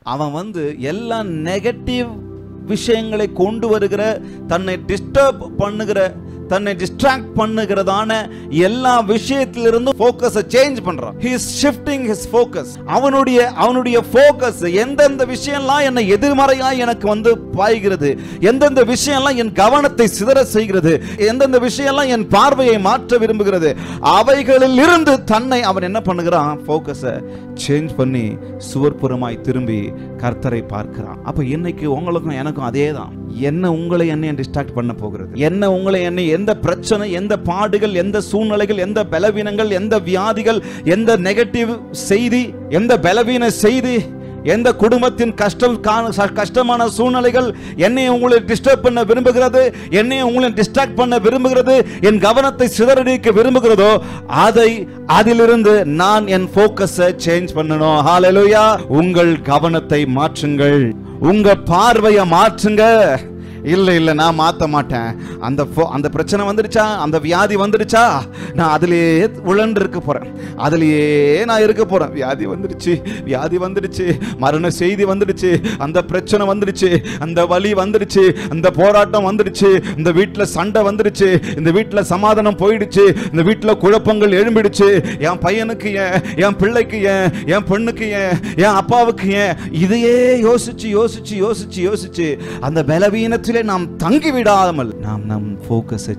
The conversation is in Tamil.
அவன் எல்லா நெகட்டிவ் விஷயங்களை கொண்டு வருகிற, தன்னை டிஸ்டர்ப் பண்ணுகிற, தன்னை டிஸ்ட்ராக்ட் பண்ணுகிறதான எல்லா விஷயத்திலிருந்து ஃபோக்கஸை சேஞ்ச் பண்றான். he is shifting his focus. அவனுடைய ஃபோக்கஸ் எந்தெந்த விஷயம்லாம் என்னை எதிர்மறையாய் எனக்கு பாய்கிறது, எந்தெந்த விஷயம்லாம் என் கவனத்தை சிதற செய்கிறது, எந்தெந்த விஷயம்லாம் என் பார்வையை மாற்ற விரும்புகிறது, அவைகளில் இருந்து தன்னை அவன் என்ன பண்ணுகிறான், ஃபோக்கஸை சேஞ்ச் பண்ணி சுவர்புறமாய் திரும்பி கர்த்தரை பார்க்கிறான். அப்ப இன்னைக்கு உங்களுக்கும் எனக்கும் அதே தான். உங்களை என்னை டிஸ்ட்ராக்ட் பண்ண போகிறது, உங்களை என்னை எந்த பிரச்சனை, எந்த பாடுகள், எந்த சூழ்நிலைகள், எந்த பலவீனங்கள், எந்த வியாதிகள், எந்த நெகட்டிவ் செய்தி, எந்த பலவீன செய்தி, எந்த குடும்பத்தின் கஷ்டமான சூழ்நிலைகள் என்னை உங்களை டிஸ்டர்ப் பண்ண விரும்புகிறது, என்னை உங்களை டிஸ்ட்ராக்ட் பண்ண விரும்புகிறது, என் கவனத்தை சிதறடிக்க விரும்புகிறதோ அதிலிருந்து நான் என் ஃபோக்கஸை சேஞ்ச் பண்ணணும். ஹல்லேலூயா. உங்கள் கவனத்தை மாற்றுங்கள், உங்க பார்வையை மாற்றுங்க. இல்ல நான் மாத்த மாட்டேன். அந்த பிரச்சனை வந்துடுச்சா, அந்த வியாதி வந்துடுச்சா, நான் அதிலேயே உழன்று இருக்க போறேன், அதிலேயே நான் இருக்க போறேன். வியாதி வந்துடுச்சு, மரண செய்தி வந்துடுச்சு, அந்த பிரச்சனை வந்துடுச்சு, அந்த வலி வந்துடுச்சு, அந்த போராட்டம் வந்துடுச்சு, இந்த வீட்டுல சண்டை வந்துடுச்சு, இந்த வீட்டுல சமாதானம் போயிடுச்சு, இந்த வீட்டுல குழப்பங்கள் எழும்பிடுச்சு, என் பையனுக்கு ஏன், என் பிள்ளைக்கு ஏன், என் பெண்ணுக்கு ஏன், என் அப்பாவுக்கு ஏன், இதையே யோசிச்சு யோசிச்சு யோசிச்சு யோசிச்சு அந்த பலவீனத்தில் நாம் தங்கி விடாமல் நாம் நம் ஃபோக்கஸை